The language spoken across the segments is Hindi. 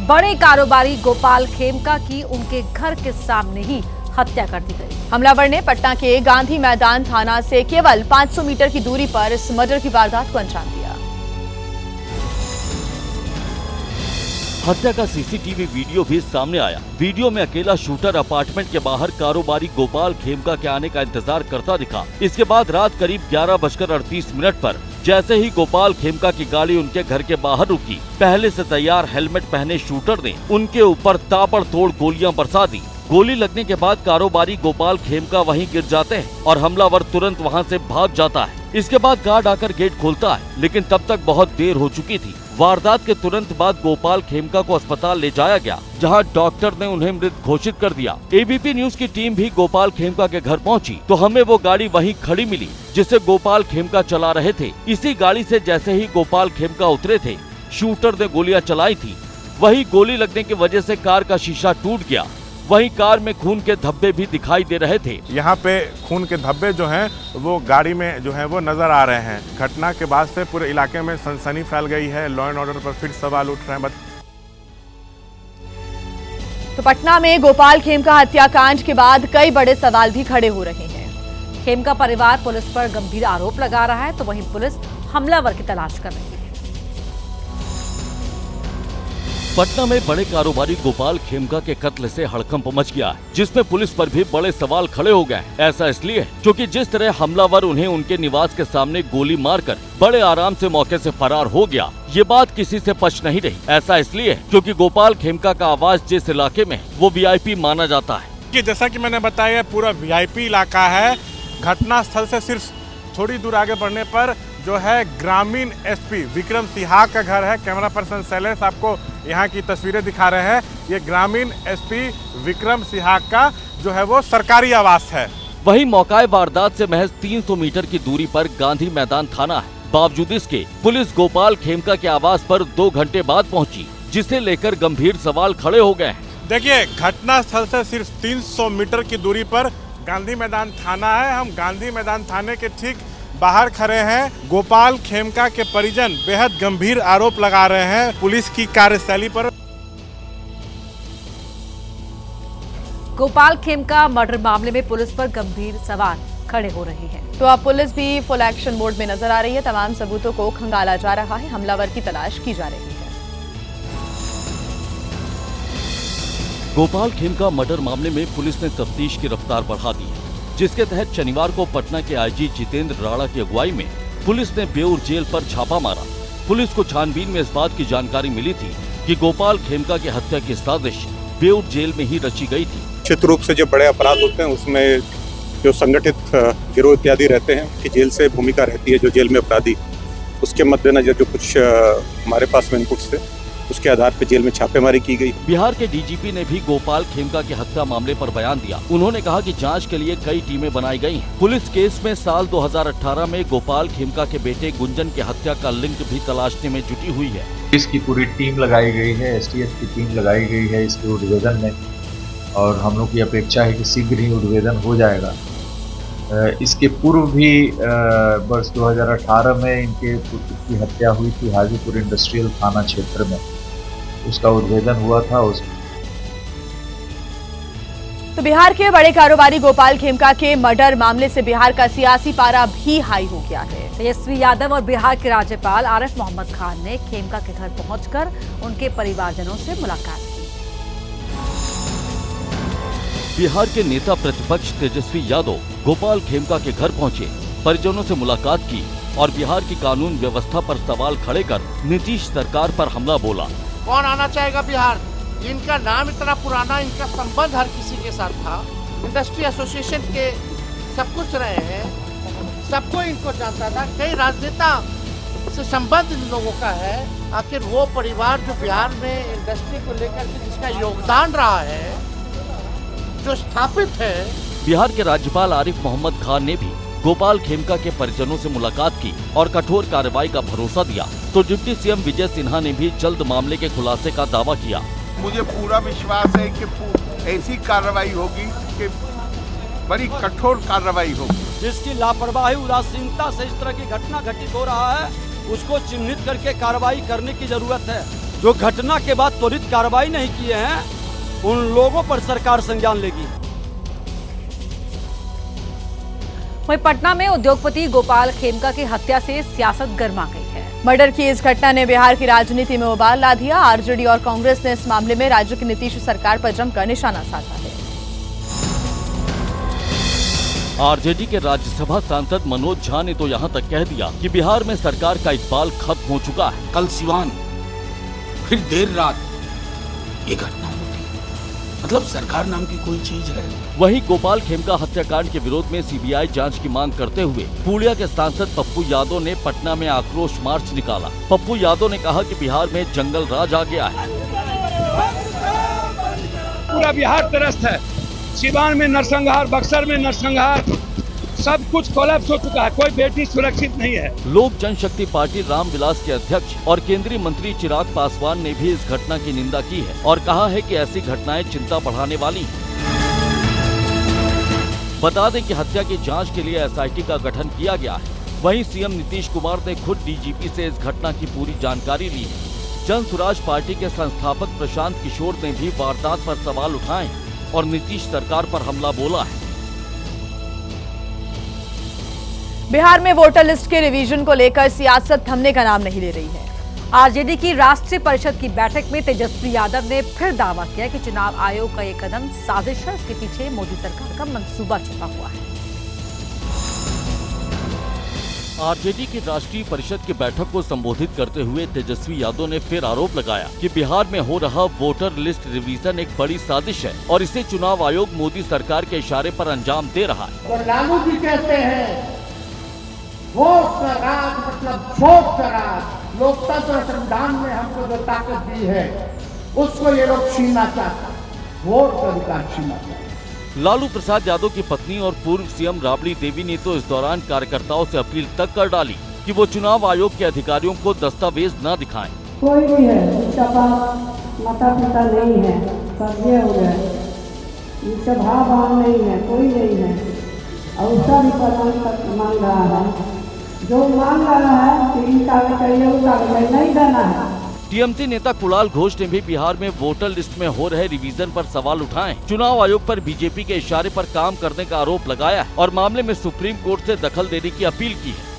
बड़े कारोबारी गोपाल खेमका की उनके घर के सामने ही हत्या कर दी गई। हमलावर ने पटना के गांधी मैदान थाना से केवल 500 मीटर की दूरी पर इस मर्डर की वारदात को अंजाम दिया। हत्या का सीसीटीवी वीडियो भी सामने आया। वीडियो में अकेला शूटर अपार्टमेंट के बाहर कारोबारी गोपाल खेमका के आने का इंतजार करता दिखा। इसके बाद रात करीब 11:38 पर जैसे ही गोपाल खेमका की गाड़ी उनके घर के बाहर रुकी, पहले से तैयार हेलमेट पहने शूटर ने उनके ऊपर ताबड़तोड़ गोलियां बरसा दी। गोली लगने के बाद कारोबारी गोपाल खेमका वहीं गिर जाते हैं और हमलावर तुरंत वहां से भाग जाता है। इसके बाद गार्ड आकर गेट खोलता है, लेकिन तब तक बहुत देर हो चुकी थी। वारदात के तुरंत बाद गोपाल खेमका को अस्पताल ले जाया गया, जहां डॉक्टर ने उन्हें मृत घोषित कर दिया। एबीपी न्यूज की टीम भी गोपाल खेमका के घर पहुंची तो हमें वो गाड़ी वहीं खड़ी मिली जिसे गोपाल खेमका चला रहे थे। इसी गाड़ी से जैसे ही गोपाल खेमका उतरे थे, शूटर ने गोलियां चलाई थी। वही गोली लगने की वजह से कार का शीशा टूट गया। वहीं कार में खून के धब्बे भी दिखाई दे रहे थे। यहाँ पे खून के धब्बे जो हैं वो गाड़ी में जो है वो नजर आ रहे हैं। घटना के बाद से पूरे इलाके में सनसनी फैल गई है। लॉ एंड ऑर्डर पर फिर सवाल उठ रहे हैं। तो पटना में गोपाल खेमका हत्याकांड के बाद कई बड़े सवाल भी खड़े हो रहे हैं। खेमका परिवार पुलिस पर गंभीर आरोप लगा रहा है, तो वहीं पुलिस हमलावर की तलाश कर रही है। पटना में बड़े कारोबारी गोपाल खेमका के कत्ल से हड़कंप मच गया है, जिसमें पुलिस पर भी बड़े सवाल खड़े हो गए हैं। ऐसा इसलिए है क्योंकि जिस तरह हमलावर उन्हें उनके निवास के सामने गोली मारकर बड़े आराम से मौके से फरार हो गया, ये बात किसी से पच नहीं रही। ऐसा इसलिए है क्योंकि गोपाल खेमका का आवास जिस इलाके में वो वीआईपी माना जाता है। जैसा कि मैंने बताया, पूरा वीआईपी इलाका है। घटना स्थल से सिर्फ थोड़ी दूर आगे बढ़ने पर जो है ग्रामीण एसपी विक्रम सिहाग का घर है। कैमरा पर्सन शैलेश आपको यहाँ की तस्वीरें दिखा रहे हैं। ये ग्रामीण एसपी विक्रम सिहाग का जो है वो सरकारी आवास है। वहीं मौकाए वारदात से महज 300 मीटर की दूरी पर गांधी मैदान थाना है। बावजूद इसके पुलिस गोपाल खेमका के आवास पर 2 घंटे बाद पहुंची, जिसे लेकर गंभीर सवाल खड़े हो गए हैं। देखिए, घटना स्थल से सिर्फ 300 मीटर की दूरी पर गांधी मैदान थाना है। हम गांधी मैदान थाने के ठीक बाहर खड़े हैं। गोपाल खेमका के परिजन बेहद गंभीर आरोप लगा रहे हैं पुलिस की कार्यशैली पर। गोपाल खेमका मर्डर मामले में पुलिस पर गंभीर सवाल खड़े हो रहे हैं। तो अब पुलिस भी फुल एक्शन मोड में नजर आ रही है। तमाम सबूतों को खंगाला जा रहा है। हमलावर की तलाश की जा रही है। गोपाल खेमका मर्डर मामले में पुलिस ने तफ्तीश की रफ्तार बढ़ा दी है, जिसके तहत शनिवार को पटना के आईजी जितेंद्र राणा की अगुवाई में पुलिस ने बेउर जेल पर छापा मारा। पुलिस को छानबीन में इस बात की जानकारी मिली थी कि गोपाल खेमका की हत्या की साजिश बेउर जेल में ही रची गई थी। निश्चित रूप से जो बड़े अपराध होते हैं उसमें जो संगठित गिरोह इत्यादि रहते हैं कि जेल से भूमिका रहती है, जो जेल में अपराधी, उसके मद्देनजर जो कुछ हमारे पास में इनपुट्स थे उसके आधार पर जेल में छापेमारी की गई। बिहार के डीजीपी ने भी गोपाल खेमका की हत्या मामले पर बयान दिया। उन्होंने कहा कि जांच के लिए कई टीमें बनाई गई हैं। पुलिस केस में साल 2018 में गोपाल खेमका के बेटे गुंजन की हत्या का लिंक भी तलाशने में जुटी हुई है। इसकी पूरी टीम लगाई गई है, एसटीएफ की टीम लगाई गई है इसके उद्भेदन में, और हम लोग की अपेक्षा है कि शीघ्र ही उद्भेदन हो जाएगा। इसके पूर्व भी वर्ष 2018 में इनके पुत्र की हत्या हुई थी हाजीपुर इंडस्ट्रियल थाना क्षेत्र में, उसका उद्भेदन हुआ था। तो बिहार के बड़े कारोबारी गोपाल खेमका के मर्डर मामले से बिहार का सियासी पारा भी हाई हो गया है। तेजस्वी यादव और बिहार के राज्यपाल आरिफ मोहम्मद खान ने खेमका के घर पहुंचकर उनके परिवारजनों से मुलाकात की। बिहार के नेता प्रतिपक्ष तेजस्वी यादव गोपाल खेमका के घर पहुंचे, परिजनों से मुलाकात की और बिहार की कानून व्यवस्था पर सवाल खड़े कर नीतीश सरकार पर हमला बोला। कौन आना चाहेगा बिहार? इनका नाम इतना पुराना, इनका संबंध हर किसी के साथ था, इंडस्ट्री एसोसिएशन के सब कुछ रहे हैं, सबको इनको जानता था। कई राजनेता से संबंध इन लोगों का है। आखिर वो परिवार जो बिहार में इंडस्ट्री को लेकर के जिसका योगदान रहा है, जो स्थापित है। बिहार के राज्यपाल आरिफ मोहम्मद खान ने भी गोपाल खेमका के परिजनों से मुलाकात की और कठोर कार्रवाई का भरोसा दिया, तो डिप्टी सीएम विजय सिन्हा ने भी जल्द मामले के खुलासे का दावा किया। मुझे पूरा विश्वास है कि ऐसी कार्रवाई होगी कि बड़ी कठोर कार्रवाई होगी। जिसकी लापरवाही उदासीनता से इस तरह की घटना घटित हो रहा है, उसको चिन्हित करके कार्रवाई करने की जरूरत है। जो घटना के बाद त्वरित कार्रवाई नहीं किए हैं उन लोगों पर सरकार संज्ञान लेगी। वहीं पटना में उद्योगपति गोपाल खेमका की हत्या से सियासत गर्मा गई है। मर्डर की इस घटना ने बिहार की राजनीति में उबाल ला दिया। आरजेडी और कांग्रेस ने इस मामले में राज्य की नीतीश सरकार पर जमकर निशाना साधा है। आरजेडी के राज्यसभा सांसद मनोज झा ने तो यहाँ तक कह दिया कि बिहार में सरकार का इकबाल खत्म हो चुका है। कल सिवान, फिर देर रात ये घटना होती है। मतलब सरकार नाम की कोई चीज है। वहीं गोपाल खेमका हत्याकांड के विरोध में सीबीआई जांच की मांग करते हुए पूर्णिया के सांसद पप्पू यादव ने पटना में आक्रोश मार्च निकाला। पप्पू यादव ने कहा कि बिहार में जंगल राज आ गया है। पूरा बिहार त्रस्त है। सिवान में नरसंहार, बक्सर में नरसंहार, सब कुछ कोलैप्स हो चुका है। कोई बेटी सुरक्षित नहीं है। लोक जनशक्ति पार्टी रामविलास के अध्यक्ष और केंद्रीय मंत्री चिराग पासवान ने भी इस घटना की निंदा की है और कहा है कि ऐसी घटनाएं चिंता बढ़ाने वाली हैं। बता दें कि हत्या की जांच के लिए एसआईटी का गठन किया गया है। वहीं सीएम नीतीश कुमार ने खुद डीजीपी से इस घटना की पूरी जानकारी ली है। जन सुराज पार्टी के संस्थापक प्रशांत किशोर ने भी वारदात पर सवाल उठाए और नीतीश सरकार पर हमला बोला है। बिहार में वोटर लिस्ट के रिवीजन को लेकर सियासत थमने का नाम नहीं ले रही है। आरजेडी की राष्ट्रीय परिषद की बैठक में तेजस्वी यादव ने फिर दावा किया कि चुनाव आयोग का ये कदम साजिश है। इसके पीछे मोदी सरकार का मंसूबा छिपा हुआ है। आरजेडी की राष्ट्रीय परिषद की बैठक को संबोधित करते हुए तेजस्वी यादव ने फिर आरोप लगाया कि बिहार में हो रहा वोटर लिस्ट रिवीजन एक बड़ी साजिश है और इसे चुनाव आयोग मोदी सरकार के इशारे पर अंजाम दे रहा है। तो लालू जी कहते हैं वोट का राज मतलब वोट का राज। लोकतंत्र और संविधान ने हमको जो ताकत दी है उसको ये लोग छीनना चाहते हैं। वोट का अधिकार छीनना चाहते हैं। लालू प्रसाद यादव की पत्नी और पूर्व सीएम राबड़ी देवी ने तो इस दौरान कार्यकर्ताओं से अपील तक कर डाली कि वो चुनाव आयोग के अधिकारियों को दस्तावेज न दिखाएं। कोई भी है जिसका पास माता पिता नहीं है, कब्जे हो गए, जिसका भाव बहन नहीं है, कोई नहीं है और उसका भी प्रमाण मांग रहा है। जो मांग रहा है 3 कागज चाहिए, वो कागज नहीं देना है। टीएमसी नेता कुणाल घोष ने भी बिहार में वोटर लिस्ट में हो रहे रिवीजन पर सवाल उठाए। चुनाव आयोग पर बीजेपी के इशारे पर काम करने का आरोप लगाया है और मामले में सुप्रीम कोर्ट से दखल देने की अपील की है।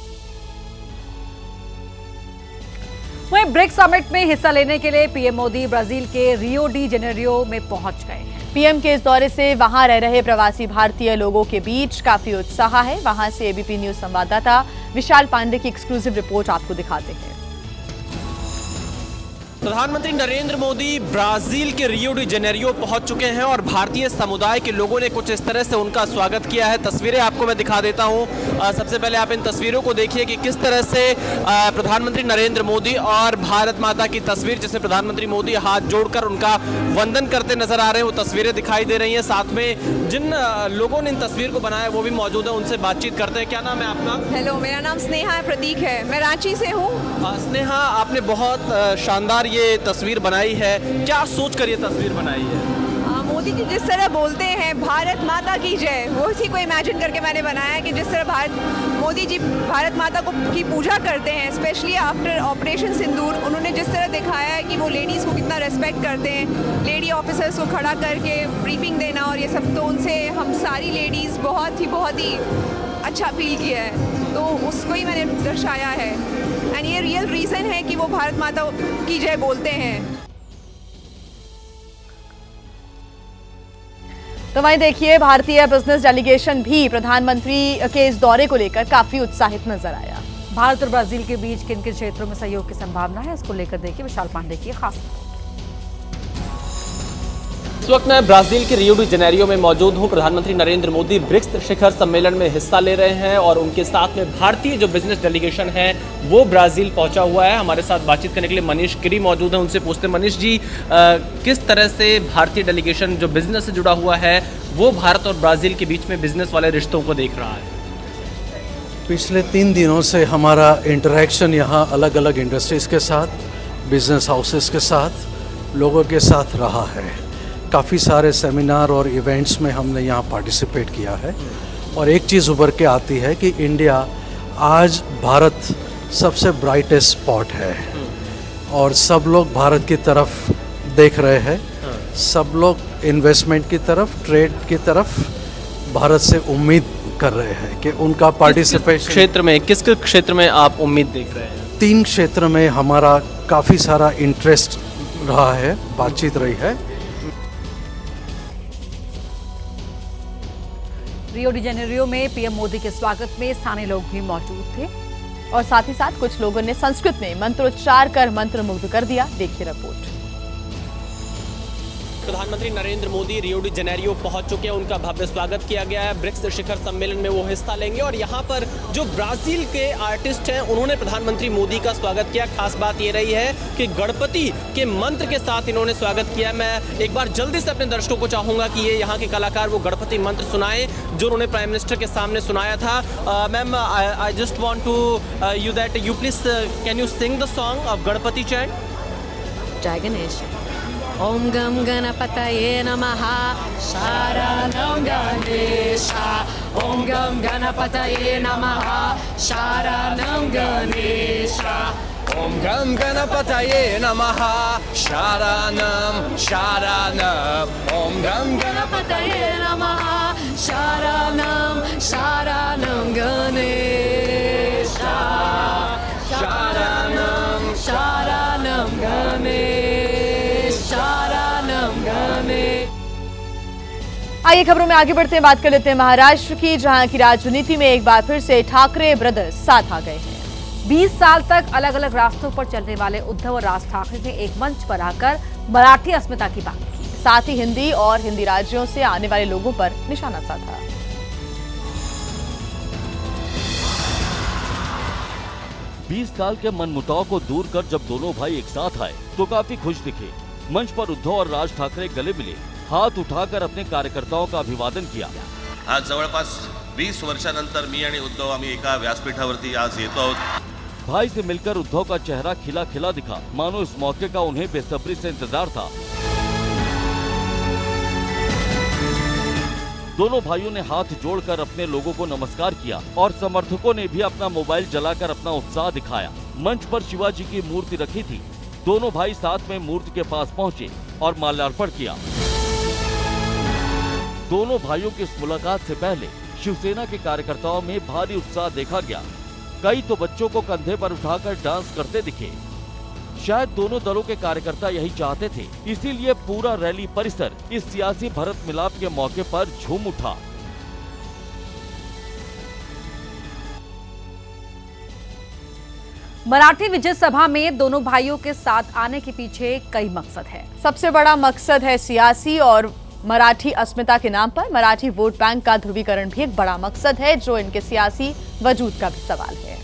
वहीं ब्रिक्स समिट में हिस्सा लेने के लिए पीएम मोदी ब्राजील के रियो डी जेनेरियो में पहुंच गए हैं। पीएम के इस दौरे से वहां रह रहे प्रवासी भारतीय लोगों के बीच काफी उत्साह है। वहां से एबीपी न्यूज संवाददाता विशाल पांडे की एक्सक्लूसिव रिपोर्ट आपको दिखाते हैं। प्रधानमंत्री नरेंद्र मोदी ब्राजील के रियो डी जेनेरियो पहुंच चुके हैं और भारतीय समुदाय के लोगों ने कुछ इस तरह से उनका स्वागत किया है। तस्वीरें आपको मैं दिखा देता हूं। सबसे पहले आप इन तस्वीरों को देखिए कि किस तरह से प्रधानमंत्री नरेंद्र मोदी और भारत माता की तस्वीर, जिसे प्रधानमंत्री मोदी हाथ जोड़कर उनका वंदन करते नजर आ रहे हैं, वो तस्वीरें दिखाई दे रही हैं। साथ में जिन लोगों ने इन तस्वीर को बनाया वो भी मौजूद है, उनसे बातचीत करते हैं। क्या नाम है आपका? हेलो, मेरा नाम स्नेहा है, प्रतीक है, मैं रांची से हूँ। स्नेहा, आपने बहुत शानदार ये तस्वीर बनाई है, क्या सोच कर ये तस्वीर बनाई है? मोदी जी जिस तरह बोलते हैं भारत माता की जय, वो उसी को इमेजिन करके मैंने बनाया है कि जिस तरह मोदी जी भारत माता की पूजा करते हैं, स्पेशली आफ्टर ऑपरेशन सिंदूर। उन्होंने जिस तरह दिखाया है कि वो लेडीज़ को कितना रेस्पेक्ट करते हैं, लेडी ऑफिसर्स को खड़ा करके ब्रीफिंग देना और ये सब, तो उनसे हम सारी लेडीज़ बहुत ही अच्छा फील किया है, तो उसको ही मैंने दर्शाया है। एंड ये रियल रीज़न है कि वो भारत माता की जय बोलते हैं। तो वहीं देखिए, भारतीय बिजनेस डेलीगेशन भी प्रधानमंत्री के इस दौरे को लेकर काफी उत्साहित नजर आया। भारत और ब्राजील के बीच किन किन क्षेत्रों में सहयोग की संभावना है, इसको लेकर देखिए विशाल पांडे की खास रिपोर्ट। इस वक्त मैं ब्राजील के रियो डी जेनेरियो में मौजूद हूं। प्रधानमंत्री नरेंद्र मोदी ब्रिक्स शिखर सम्मेलन में हिस्सा ले रहे हैं और उनके साथ में भारतीय जो बिजनेस डेलीगेशन है वो ब्राजील पहुंचा हुआ है। हमारे साथ बातचीत करने के लिए मनीष गिरी मौजूद हैं, उनसे पूछते हैं। मनीष जी, किस तरह से भारतीय डेलीगेशन जो बिजनेस से जुड़ा हुआ है वो भारत और ब्राजील के बीच में बिजनेस वाले रिश्तों को देख रहा है? पिछले 3 दिनों से हमारा इंटरेक्शन यहाँ अलग अलग इंडस्ट्रीज़ के साथ, बिजनेस हाउसेस के साथ, लोगों के साथ रहा है। काफ़ी सारे सेमिनार और इवेंट्स में हमने यहाँ पार्टिसिपेट किया है और एक चीज़ उभर के आती है कि इंडिया आज भारत सबसे ब्राइटेस्ट स्पॉट है। और सब लोग भारत की तरफ देख रहे हैं। सब लोग इन्वेस्टमेंट की तरफ, ट्रेड की तरफ भारत से उम्मीद कर रहे हैं कि उनका पार्टिसिपेशन। क्षेत्र में किस क्षेत्र में आप उम्मीद देख रहे हैं? 3 क्षेत्र में हमारा काफ़ी सारा इंटरेस्ट रहा है, बातचीत रही है। रियो डी जेनेरियो में पीएम मोदी के स्वागत में स्थानीय लोग भी मौजूद थे और साथ ही साथ कुछ लोगों ने संस्कृत में मंत्रोच्चार कर मंत्रमुग्ध कर दिया। देखिए रिपोर्ट। प्रधानमंत्री Narendra Modi Rio de Janeiro पहुंच चुके हैं, उनका भव्य स्वागत किया गया है। ब्रिक्स शिखर सम्मेलन में वो हिस्सा लेंगे और यहाँ पर जो ब्राजील के आर्टिस्ट हैं उन्होंने प्रधानमंत्री मोदी का स्वागत किया। खास बात ये रही है कि गणपति के मंत्र के साथ इन्होंने स्वागत किया। मैं एक बार जल्दी से अपने दर्शकों को चाहूंगा कि ये यहाँ के कलाकार वो गणपति मंत्र सुनाएं जो उन्होंने प्राइम मिनिस्टर के सामने सुनाया था। Ma'am, I just want to you that you please can you sing the song of Ganpati chant? जय गणेश। ओम गम गणपतये नमः शरणं गणेशा। ओम गम गणपतये नमः शरणं गणेशा। ओम गम गणपतये नमः शरणं शरणं। ओम गम गणपतये नमः शरणं शरणं गणेशा। शरणं शरणं गणेश। आइए खबरों में आगे बढ़ते हैं, बात कर लेते हैं महाराष्ट्र की, जहां की राजनीति में एक बार फिर से ठाकरे ब्रदर्स साथ आ गए हैं। 20 साल तक अलग अलग रास्तों पर चलने वाले उद्धव और राज ठाकरे ने एक मंच पर आकर मराठी अस्मिता की बात की। साथ ही हिंदी और हिंदी राज्यों से आने वाले लोगों पर निशाना साधा। 20 साल के मनमुटाव को दूर कर जब दोनों भाई एक साथ आए तो काफी खुश दिखे। मंच पर उद्धव और राज ठाकरे गले मिले, हात उठाकर अपने कार्यकर्ताओं का अभिवादन किया। आज जवळपास 20 वर्षानंतर मी आणि उद्धव आम्ही एका व्यासपीठावरती आज येतो आहोत। भाई से मिलकर उद्धव का चेहरा खिला खिला दिखा, मानो इस मौके का उन्हें बेसब्री से इंतजार था। दोनों भाइयों ने हाथ जोड़कर अपने लोगों को नमस्कार किया और समर्थकों ने भी अपना मोबाइल जलाकर अपना उत्साह दिखाया। मंच पर शिवाजी की मूर्ति रखी थी। दोनों भाई साथ में मूर्ति के पास पहुंचे और माल्यार्पण किया। दोनों भाइयों की इस मुलाकात से पहले शिवसेना के कार्यकर्ताओं में भारी उत्साह देखा गया। कई तो बच्चों को कंधे पर उठाकर डांस करते दिखे। शायद दोनों दलों के कार्यकर्ता यही चाहते थे, इसीलिए पूरा रैली परिसर इस सियासी भरत मिलाप के मौके पर झूम उठा। मराठी विजय सभा में दोनों भाइयों के साथ आने के पीछे कई मकसद है। सबसे बड़ा मकसद है सियासी और मराठी अस्मिता के नाम पर मराठी वोट बैंक का ध्रुवीकरण भी एक बड़ा मकसद है, जो इनके सियासी वजूद का भी सवाल है।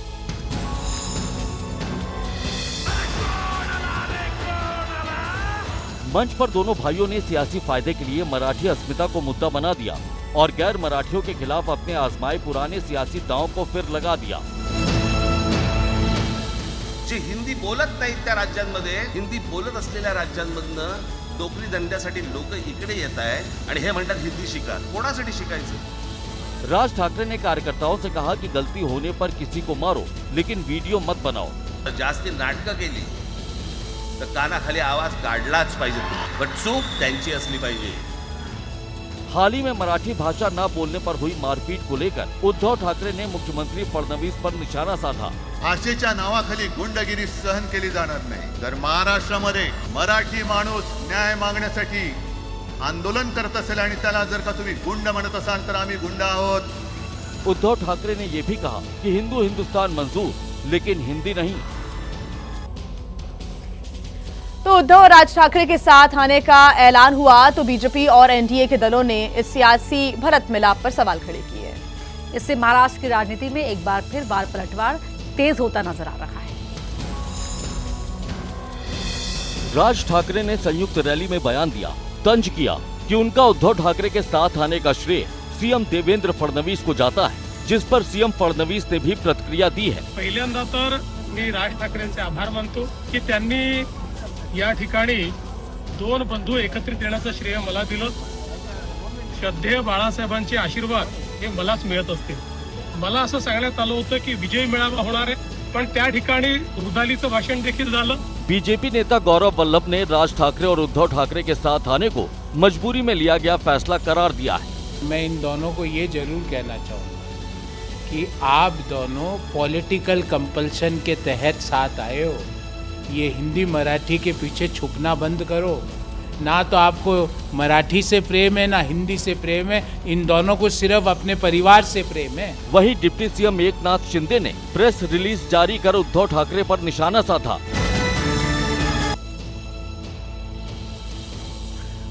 मंच पर दोनों भाइयों ने सियासी फायदे के लिए मराठी अस्मिता को मुद्दा बना दिया और गैर मराठियों के खिलाफ अपने आजमाए पुराने सियासी दांव को फिर लगा दिया। जे हिंदी बोलत नाहीत त्या राज्यांमध्ये हिंदी बोलत असलेल्या राज्यांमधनं नोकरी धंद्यासाठी लोक इकडे येत आहेत आणि हे म्हणतात हिंदी शिका। कोणासाठी शिकायचं? राज ठाकरे ने कार्यकर्ताओं से कहा कि गलती होने पर किसी को मारो, लेकिन वीडियो मत बनाओ। जास्ती नाटकं केली तर कानाखाली आवाज काढलाच पाहिजे, पण चूक त्यांची असली पाहिजे। हाल ही में मराठी भाषा न बोलने पर हुई मारपीट को लेकर उद्धव ठाकरे ने मुख्यमंत्री फडणवीस पर निशाना साधा। भाषेच्या नावाखाली गुंडगिरी सहन केली जाणार नाही। जर महाराष्ट्रामध्ये मराठी माणूस न्याय मागण्यासाठी आंदोलन करत असेल आणि त्याला जर का तुम्ही गुंड म्हणत असाल तर आम्ही गुंड आहोत। उद्धव ठाकरे ने ये भी कहा कि हिंदू हिंदुस्तान मंजूर, लेकिन हिंदी नहीं। तो उद्धव और राज ठाकरे के साथ आने का ऐलान हुआ तो बीजेपी और एनडीए के दलों ने इस सियासी भरत मिलाप पर सवाल खड़े किए। इससे महाराष्ट्र की राजनीति में एक बार फिर बार पलटवार तेज होता नजर आ रहा है। राज ठाकरे ने संयुक्त रैली में बयान दिया, तंज किया कि उनका उद्धव ठाकरे के साथ आने का श्रेय सीएम देवेंद्र फडणवीस को जाता है, जिस पर सीएम फडणवीस ने भी प्रतिक्रिया दी है। पहिल्यांदा तर मी राज ठाकरेंचे आभार मानतो की त्यांनी या ठिकाणी दोन बंधू एकत्रित येण्याचं श्रेय मला दिलं। श्रद्धेय बाळासाहेबांचे आशीर्वाद हे मलाच मिळत असतील। मला असं सांगण्यात आलं होतं की विजय मेळावा होणार आहे, पण त्या ठिकाणी रुदालीचं भाषण देखील झालं। बीजेपी नेता गौरव वल्लभ ने राज ठाकरे और उद्धव ठाकरे के साथ आने को मजबूरी में लिया गया फैसला करार दिया है। मैं इन दोनों को ये जरूर कहना चाहूँगा कि आप दोनों पॉलिटिकल कंपल्शन के तहत साथ आए हो। ये हिंदी मराठी के पीछे छुपना बंद करो। ना तो आपको मराठी से प्रेम है, ना हिंदी से प्रेम है। इन दोनों को सिर्फ अपने परिवार से प्रेम है। वहीं डिप्टी सीएम एकनाथ शिंदे ने प्रेस रिलीज जारी कर उद्धव ठाकरे पर निशाना साधा।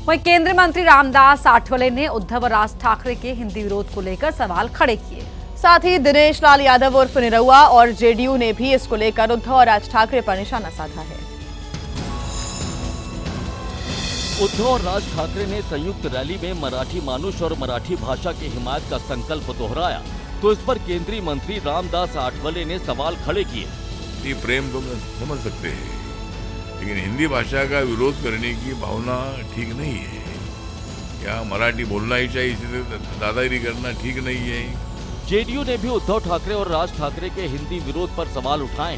वहीं केंद्रीय मंत्री रामदास आठवले ने उद्धव और राज ठाकरे के हिंदी विरोध को लेकर सवाल खड़े किए। साथ ही दिनेश लाल यादव उर्फ निरहुआ और जेडीयू ने भी इसको लेकर उद्धव और राज ठाकरे पर निशाना साधा है। उद्धव और राज ठाकरे ने संयुक्त रैली में मराठी मानुष और मराठी भाषा की हिमायत का संकल्प दोहराया, तो इस पर केंद्रीय मंत्री रामदास आठवले ने सवाल खड़े किए। ये प्रेम तो समझ सकते हैं, लेकिन हिंदी भाषा का विरोध करने की भावना ठीक नहीं है। या मराठी बोलना ही चाहिए, इसी दादागिरी करना ठीक नहीं है। जेडीयू ने भी उद्धव ठाकरे और राज ठाकरे के हिंदी विरोध पर सवाल उठाए।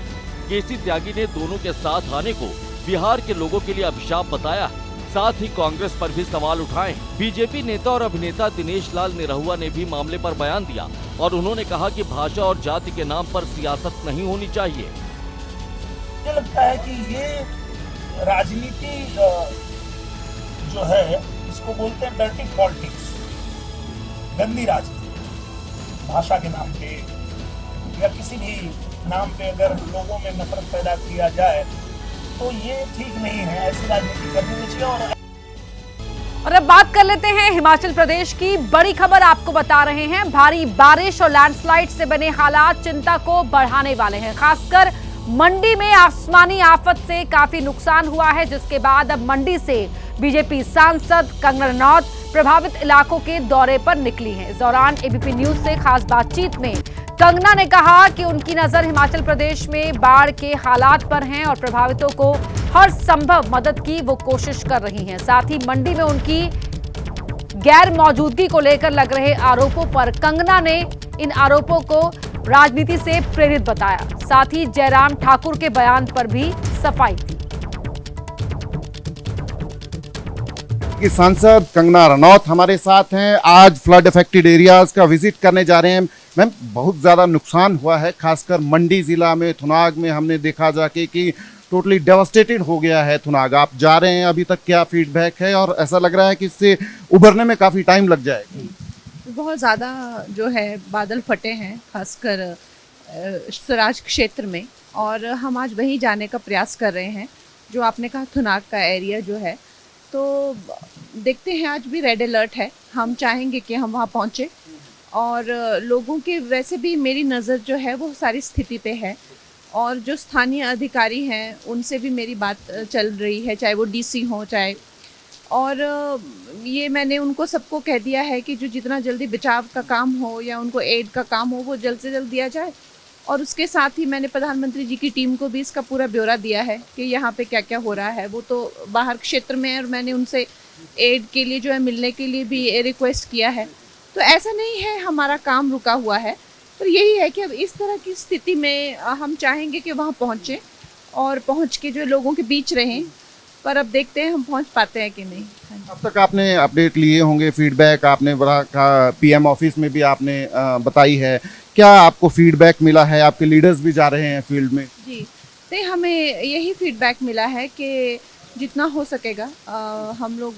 केसी त्यागी ने दोनों के साथ आने को बिहार के लोगों के लिए अभिशाप बताया। साथ ही कांग्रेस पर भी सवाल उठाए। बीजेपी नेता और अभिनेता दिनेश लाल निरहुआ ने भी मामले पर बयान दिया और उन्होंने कहा कि भाषा और जाति के नाम पर सियासत नहीं होनी चाहिए। मुझे लगता है कि ये राजनीति जो है इसको बोलते हैं डर्टी पॉलिटिक्स, गंदी राजनीति। भाषा के नाम पे या किसी भी नाम पे अगर लोगों में नफरत पैदा किया जाए तो ये ठीक नहीं है। ऐसी राजनीति करनी नहीं चाहिए। और अब बात कर लेते हैं हिमाचल प्रदेश की बड़ी खबर आपको बता रहे हैं। भारी बारिश और लैंडस्लाइड से बने हालात चिंता को बढ़ाने वाले हैं। खासकर मंडी में आसमानी आफत से काफी नुकसान हुआ है, जिसके बाद अब मंडी से बीजेपी सांसद कंगना रनौत प्रभावित इलाकों के दौरे पर निकली हैं। इस दौरान एबीपी न्यूज से खास बातचीत में कंगना ने कहा कि उनकी नजर हिमाचल प्रदेश में बाढ़ के हालात पर हैं और प्रभावितों को हर संभव मदद की वो कोशिश कर रही हैं। साथ ही मंडी में उनकी गैर मौजूदगी को लेकर लग रहे आरोपों पर कंगना ने इन आरोपों को राजनीति से प्रेरित बताया। साथ ही जयराम ठाकुर के बयान पर भी सफाई दी। कि सांसद कंगना रनौत हमारे साथ हैं। आज फ्लड अफेक्टेड एरियाज का विजिट करने जा रहे हैं। मैम, बहुत ज़्यादा नुकसान हुआ है, खासकर मंडी ज़िला में, थुनाग में हमने देखा जाके कि टोटली डेवास्टेटेड हो गया है थुनाग। आप जा रहे हैं, अभी तक क्या फीडबैक है और ऐसा लग रहा है कि इससे उभरने में काफ़ी टाइम लग जाएगा? बहुत ज़्यादा जो है बादल फटे हैं, खासकर स्वराज क्षेत्र में, और हम आज वहीं जाने का प्रयास कर रहे हैं। जो आपने कहा थुनाग का एरिया जो है, तो देखते हैं, आज भी रेड अलर्ट है। हम चाहेंगे कि हम वहाँ पहुँचे और लोगों के, वैसे भी मेरी नज़र जो है वो सारी स्थिति पे है और जो स्थानीय अधिकारी हैं उनसे भी मेरी बात चल रही है, चाहे वो डीसी हो चाहे, और ये मैंने उनको सबको कह दिया है कि जो जितना जल्दी बचाव का काम हो या उनको एड का काम हो वो जल्द से जल्द दिया जाए। और उसके साथ ही मैंने प्रधानमंत्री जी की टीम को भी इसका पूरा ब्यौरा दिया है कि यहाँ पे क्या क्या हो रहा है। वो तो बाहर क्षेत्र में है और मैंने उनसे एड के लिए जो है मिलने के लिए भी रिक्वेस्ट किया है। तो ऐसा नहीं है हमारा काम रुका हुआ है, पर यही है कि अब इस तरह की स्थिति में हम चाहेंगे कि वहाँ पहुँचें और पहुँच के जो लोगों के बीच रहें, पर अब देखते हैं हम पहुँच पाते हैं कि नहीं। अब तक आपने अपडेट लिए होंगे, फीडबैक आपने बड़ा पीएम ऑफिस में भी आपने बताई है, क्या आपको फीडबैक मिला है? आपके लीडर्स भी जा रहे हैं फील्ड में? जी, तो हमें यही फीडबैक मिला है कि जितना हो सकेगा हम लोग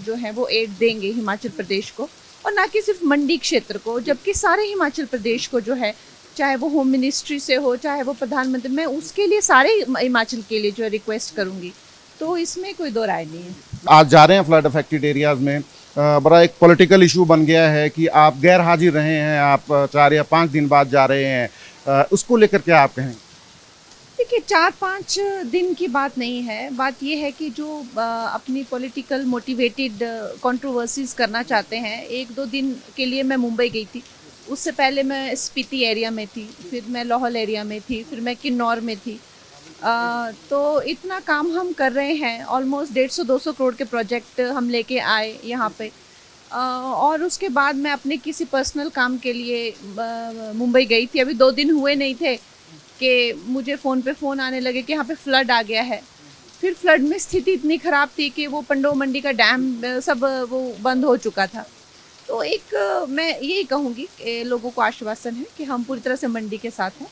जो है वो एड देंगे हिमाचल प्रदेश को, और ना कि सिर्फ मंडी क्षेत्र को, जबकि सारे हिमाचल प्रदेश को जो है, चाहे वो होम मिनिस्ट्री से हो चाहे वो प्रधानमंत्री, मैं उसके लिए सारे हिमाचल के लिए जो रिक्वेस्ट करूँगी। तो इसमें कोई दो राय नहीं है। आज जा रहे हैं फ्लड अफेक्टेड एरियाज में, बड़ा एक पॉलिटिकल इशू बन गया है कि आप गैर हाजिर रहे हैं, आप 4 या 5 दिन बाद जा रहे हैं, उसको लेकर क्या आप कहेंगे? देखिए, 4-5 दिन की बात नहीं है, बात ये है कि जो अपनी पॉलिटिकल मोटिवेटेड कंट्रोवर्सीज करना चाहते हैं। 1-2 दिन के लिए मैं मुंबई गई थी, उससे पहले मैं स्पीति एरिया में थी, फिर मैं लाहौल एरिया में थी, फिर मैं किन्नौर में थी। तो इतना काम हम कर रहे हैं, ऑलमोस्ट 150-200 करोड़ के प्रोजेक्ट हम लेके आए यहाँ पे, और उसके बाद मैं अपने किसी पर्सनल काम के लिए मुंबई गई थी। अभी 2 दिन हुए नहीं थे कि मुझे फ़ोन पे फ़ोन आने लगे कि यहाँ पे फ्लड आ गया है। फिर फ्लड में स्थिति इतनी ख़राब थी कि वो पंडो मंडी का डैम सब वो बंद हो चुका था। तो एक मैं यही कहूँगी कि लोगों को आश्वासन है कि हम पूरी तरह से मंडी के साथ हैं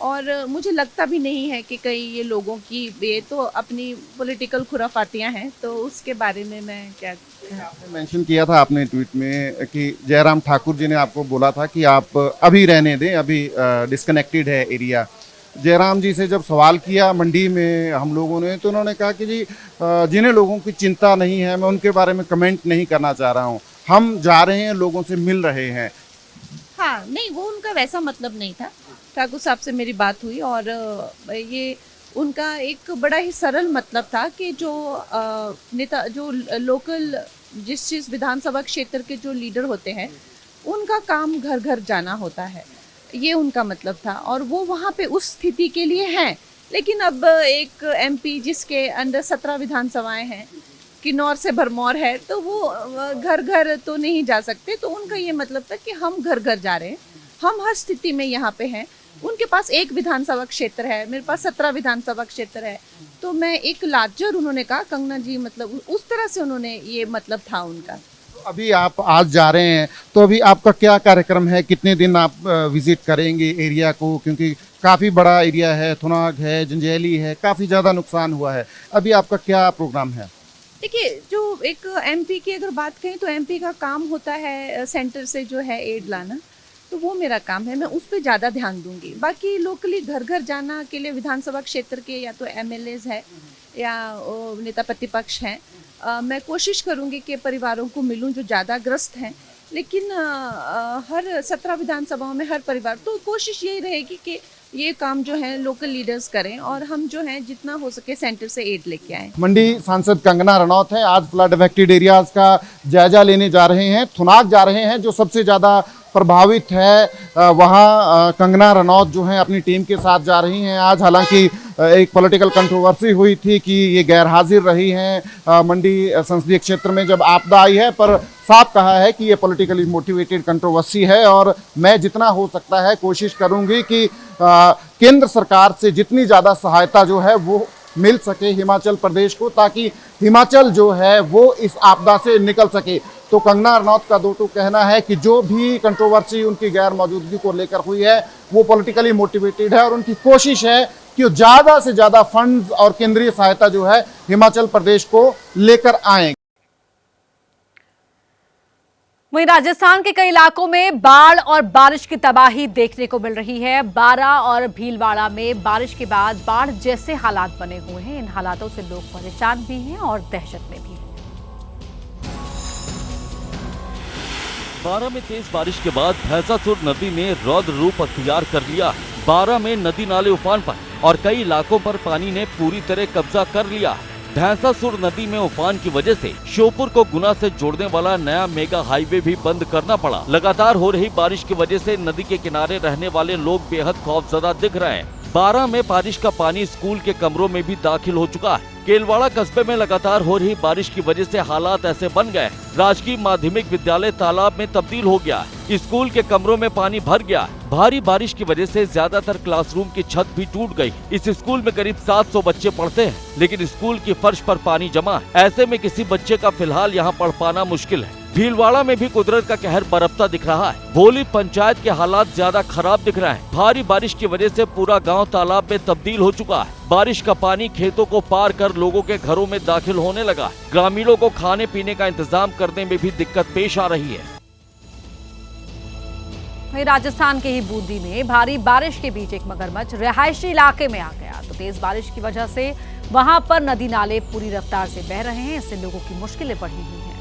और मुझे लगता भी नहीं है कि कहीं ये लोगों की ये तो अपनी पॉलिटिकल खुराफातियाँ हैं, तो उसके बारे में मैं क्या आपने मेंशन किया था आपने ट्वीट में कि जयराम ठाकुर जी ने आपको बोला था कि आप अभी रहने दें, अभी डिस्कनेक्टेड है एरिया। जयराम जी से जब सवाल किया मंडी में हम लोगों ने, तो उन्होंने कहा कि जी जिन्हें लोगों की चिंता नहीं है मैं उनके बारे में कमेंट नहीं करना चाह रहा हूँ, हम जा रहे हैं, लोगों से मिल रहे हैं। हाँ नहीं, वो उनका वैसा मतलब नहीं था। ठाकुर साहब से मेरी बात हुई और ये उनका एक बड़ा ही सरल मतलब था कि जो नेता, जो लोकल जिस विधानसभा क्षेत्र के जो लीडर होते हैं उनका काम घर घर जाना होता है, ये उनका मतलब था और वो वहाँ पे उस स्थिति के लिए हैं। लेकिन अब एक एमपी जिसके अंडर 17 विधानसभाएं हैं, किन्नौर से भरमौर है, तो वो घर घर तो नहीं जा सकते। तो उनका ये मतलब था कि हम घर घर जा रहे हैं, हम हर स्थिति में यहाँ पे हैं। उनके पास एक विधानसभा क्षेत्र है, मेरे पास 17 विधानसभा क्षेत्र है। तो मैं एक लार्जर, उन्होंने कहा कंगना जी, मतलब उस तरह से उन्होंने ये मतलब था उनका। अभी आप आज जा रहे हैं, तो अभी आपका क्या कार्यक्रम है, कितने दिन आप विजिट करेंगे एरिया को, क्योंकि काफ़ी बड़ा एरिया है, थुनाग है, जंजैली है, काफ़ी ज़्यादा नुकसान हुआ है, अभी आपका क्या प्रोग्राम है? देखिए, जो एक एमपी की अगर बात करें तो एमपी का काम होता है सेंटर से जो है एड लाना, तो वो मेरा काम है, मैं उस पर ज़्यादा ध्यान दूंगी। बाकी लोकली घर घर जाना के लिए विधानसभा क्षेत्र के या तो एमएलएज है या नेता प्रतिपक्ष हैं, मैं कोशिश करूंगी कि परिवारों को मिलूं जो ज़्यादा ग्रस्त हैं। लेकिन हर 17 विधानसभाओं में हर परिवार, तो कोशिश यही रहेगी कि ये काम जो है लोकल लीडर्स करें और हम जो है जितना हो सके सेंटर से एड लेके आएं। मंडी सांसद कंगना रनौत है, आज फ्लड अफेक्टेड एरियाज का जायजा लेने जा रहे हैं, थुनाग जा रहे हैं जो सबसे ज़्यादा प्रभावित है। वहाँ कंगना रनौत जो है अपनी टीम के साथ जा रही हैं। आज हालांकि एक पॉलिटिकल कंट्रोवर्सी हुई थी कि ये गैर हाजिर रही हैं मंडी संसदीय क्षेत्र में जब आपदा आई है, पर साफ कहा है कि ये पॉलिटिकली मोटिवेटेड कंट्रोवर्सी है और मैं जितना हो सकता है कोशिश करूंगी कि केंद्र सरकार से जितनी ज़्यादा सहायता जो है वो मिल सके हिमाचल प्रदेश को, ताकि हिमाचल जो है वो इस आपदा से निकल सके। तो कंगना रनौत का दो टूक कहना है कि जो भी कंट्रोवर्सी उनकी गैर मौजूदगी को लेकर हुई है वो पॉलिटिकली मोटिवेटेड है और उनकी कोशिश है कि ज़्यादा से ज़्यादा फंड्स और केंद्रीय सहायता जो है हिमाचल प्रदेश को लेकर आए। वहीं राजस्थान के कई इलाकों में बाढ़ और बारिश की तबाही देखने को मिल रही है। बारां और भीलवाड़ा में बारिश के बाद बाढ़ जैसे हालात बने हुए हैं। इन हालातों से लोग परेशान भी हैं और दहशत में भी हैं। बारां में तेज बारिश के बाद भैंसासुर नदी ने रौद्र रूप अख्तियार कर लिया। बारां में नदी नाले उफान पर और कई इलाकों पर पानी ने पूरी तरह कब्जा कर लिया। भैंसासुर नदी में उफान की वजह से श्योपुर को गुना से जोड़ने वाला नया मेगा हाईवे भी बंद करना पड़ा। लगातार हो रही बारिश की वजह से नदी के किनारे रहने वाले लोग बेहद खौफजदा दिख रहे हैं। बारां में बारिश का पानी स्कूल के कमरों में भी दाखिल हो चुका है। केलवाड़ा कस्बे में लगातार हो रही बारिश की वजह से हालात ऐसे बन गए, राजकीय माध्यमिक विद्यालय तालाब में तब्दील हो गया। स्कूल के कमरों में पानी भर गया। भारी बारिश की वजह से ज्यादातर क्लासरूम की छत भी टूट गई। इस स्कूल में करीब 700 बच्चे पढ़ते हैं, लेकिन स्कूल की फर्श पर पानी जमा है। ऐसे में किसी बच्चे का फिलहाल यहाँ पढ़ पाना मुश्किल है। भीलवाड़ा में भी कुदरत का कहर बरपता दिख रहा है। भोली पंचायत के हालात ज्यादा खराब दिख रहे हैं। भारी बारिश की वजह से पूरा गांव तालाब में तब्दील हो चुका है। बारिश का पानी खेतों को पार कर लोगों के घरों में दाखिल होने लगा। ग्रामीणों को खाने पीने का इंतजाम करने में भी दिक्कत पेश आ रही है। वहीं राजस्थान के ही बूंदी में भारी बारिश के बीच एक मगरमच्छ रिहायशी इलाके में आ गया। तो तेज बारिश की वजह से वहां पर नदी नाले पूरी रफ्तार से बह रहे हैं। इससे लोगों की मुश्किलें बढ़ी हुई हैं।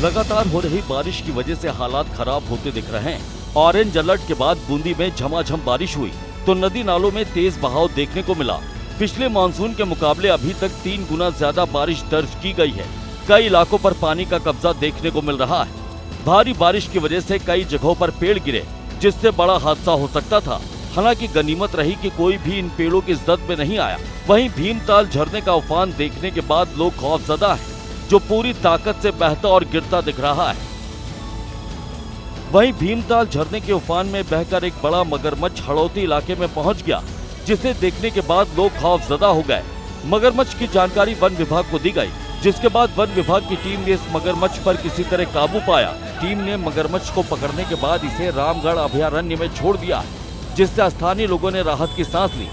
लगातार हो रही बारिश की वजह से हालात खराब होते दिख रहे हैं। ऑरेंज अलर्ट के बाद बूंदी में झमाझम बारिश हुई तो नदी नालों में तेज बहाव देखने को मिला। पिछले मानसून के मुकाबले अभी तक 3 गुना ज्यादा बारिश दर्ज की गई है। कई इलाकों पर पानी का कब्जा देखने को मिल रहा है। भारी बारिश की वजह से कई जगहों पर पेड़ गिरे, जिससे बड़ा हादसा हो सकता था। हालांकि गनीमत रही कि कोई भी इन पेड़ों की जद में नहीं आया। वहीं भीमताल झरने का उफान देखने के बाद लोग खौफजदा हैं, जो पूरी ताकत से बहता और गिरता दिख रहा है। वहीं भीमताल झरने के उफान में बहकर एक बड़ा मगरमच्छ हड़ौती इलाके में पहुंच गया। जिसे देखने के बाद लोग खौफजदा हो गए। मगरमच्छ की जानकारी वन विभाग को दी गई, जिसके बाद वन विभाग की टीम ने इस मगरमच्छ पर किसी तरह काबू पाया। टीम ने मगरमच्छ को पकड़ने के बाद इसे रामगढ़ अभयारण्य में छोड़ दिया, जिससे स्थानीय लोगों ने राहत की सांस ली।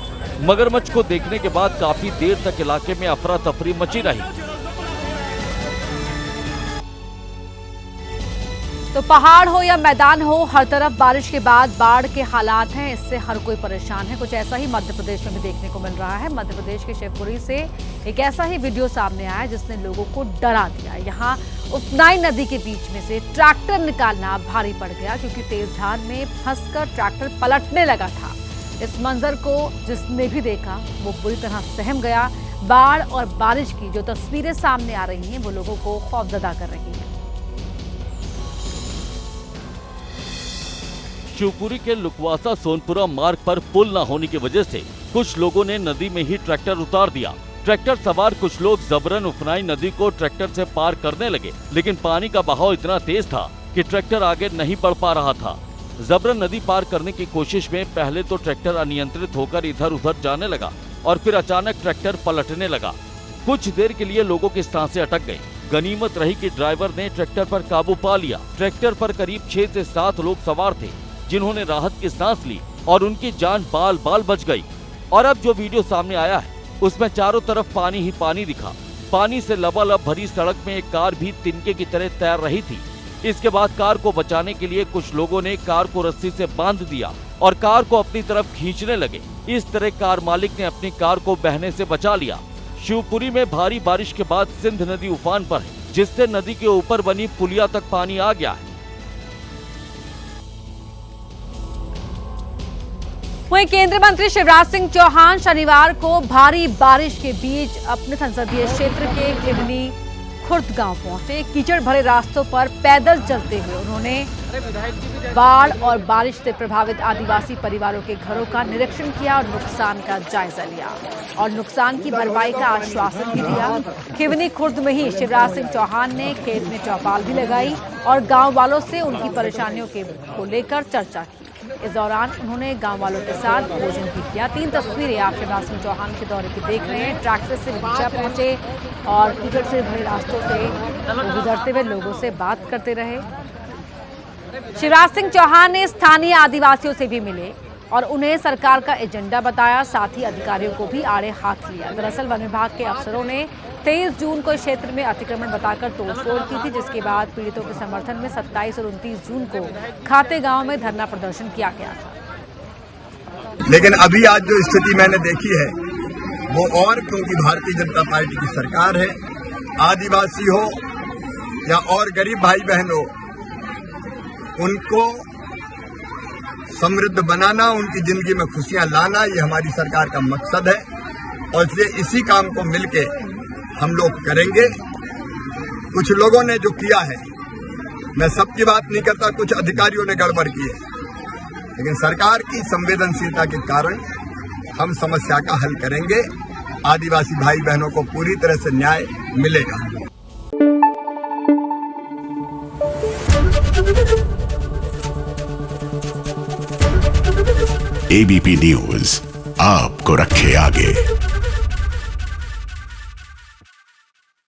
मगरमच्छ को देखने के बाद काफी देर तक इलाके में अफरा तफरी मची रही। तो पहाड़ हो या मैदान हो, हर तरफ बारिश के बाद बाढ़ के हालात हैं। इससे हर कोई परेशान है। कुछ ऐसा ही मध्य प्रदेश में भी देखने को मिल रहा है। मध्य प्रदेश के शिवपुरी से एक ऐसा ही वीडियो सामने आया जिसने लोगों को डरा दिया। यहाँ उफनाई नदी के बीच में से ट्रैक्टर निकालना भारी पड़ गया, क्योंकि तेज धार में फंसकर ट्रैक्टर पलटने लगा था। इस मंजर को जिसने भी देखा वो बुरी तरह सहम गया। बाढ़ और बारिश की जो तस्वीरें सामने आ रही हैं वो लोगों को खौफजदा कर रही हैं। शिवपुरी के लुकवासा सोनपुरा मार्ग पर पुल न होने की वजह से कुछ लोगों ने नदी में ही ट्रैक्टर उतार दिया। ट्रैक्टर सवार कुछ लोग जबरन उफनाई नदी को ट्रैक्टर से पार करने लगे, लेकिन पानी का बहाव इतना तेज था कि ट्रैक्टर आगे नहीं बढ़ पा रहा था। जबरन नदी पार करने की कोशिश में पहले तो ट्रैक्टर अनियंत्रित होकर इधर उधर जाने लगा और फिर अचानक ट्रैक्टर पलटने लगा। कुछ देर के लिए लोगों की सांसें अटक गई। गनीमत रही कि ड्राइवर ने ट्रैक्टर पर काबू पा लिया। ट्रैक्टर पर करीब 6 से 7 लोग सवार थे, जिन्होंने राहत की सांस ली और उनकी जान बाल बाल बच गई। और अब जो वीडियो सामने आया है उसमें चारों तरफ पानी ही पानी दिखा। पानी से लबालब भरी सड़क में एक कार भी तिनके की तरह तैर रही थी। इसके बाद कार को बचाने के लिए कुछ लोगों ने कार को रस्सी से बांध दिया और कार को अपनी तरफ खींचने लगे। इस तरह कार मालिक ने अपनी कार को बहने से बचा लिया। शिवपुरी में भारी बारिश के बाद सिंध नदी उफान पर है, जिससे नदी के ऊपर बनी पुलिया तक पानी आ गया है। वहीं केंद्रीय मंत्री शिवराज सिंह चौहान शनिवार को भारी बारिश के बीच अपने संसदीय क्षेत्र के खिवनी खुर्द गांव पहुंचे। कीचड़ भरे रास्तों पर पैदल चलते हुए उन्होंने बाढ़ और बारिश से प्रभावित आदिवासी परिवारों के घरों का निरीक्षण किया और नुकसान का जायजा लिया और नुकसान की भरपाई का आश्वासन भी दिया। खिवनी खुर्द में ही शिवराज सिंह चौहान ने खेत में चौपाल भी लगाई और गांव वालों से उनकी परेशानियों को लेकर चर्चा की। इस दौरान उन्होंने गांव वालों के साथ भोजन भी किया। 3 तस्वीरें आप शिवराज सिंह चौहान के दौरे की देख रहे हैं। ट्रैक्टर से विदिशा पहुंचे और कीचड़ से भरे रास्तों से गुजरते हुए लोगों से बात करते रहे। शिवराज सिंह चौहान ने स्थानीय आदिवासियों से भी मिले और उन्हें सरकार का एजेंडा बताया। साथ ही अधिकारियों को भी आड़े हाथ लिया। दरअसल वन विभाग के अफसरों ने 23 जून को क्षेत्र में अतिक्रमण बताकर तोड़फोड़ की थी, जिसके बाद पीड़ितों के समर्थन में 27 और 29 जून को खाते गांव में धरना प्रदर्शन किया गया था। लेकिन अभी आज जो स्थिति मैंने देखी है वो और, क्योंकि भारतीय जनता पार्टी की सरकार है, आदिवासी हो या और गरीब भाई बहन हो, उनको समृद्ध बनाना, उनकी जिंदगी में खुशियां लाना, ये हमारी सरकार का मकसद है और इसलिए इसी काम को मिलके हम लोग करेंगे। कुछ लोगों ने जो किया है, मैं सबकी बात नहीं करता, कुछ अधिकारियों ने गड़बड़ की है, लेकिन सरकार की संवेदनशीलता के कारण हम समस्या का हल करेंगे। आदिवासी भाई बहनों को पूरी तरह से न्याय मिलेगा। एबीपी न्यूज आपको रखे आगे।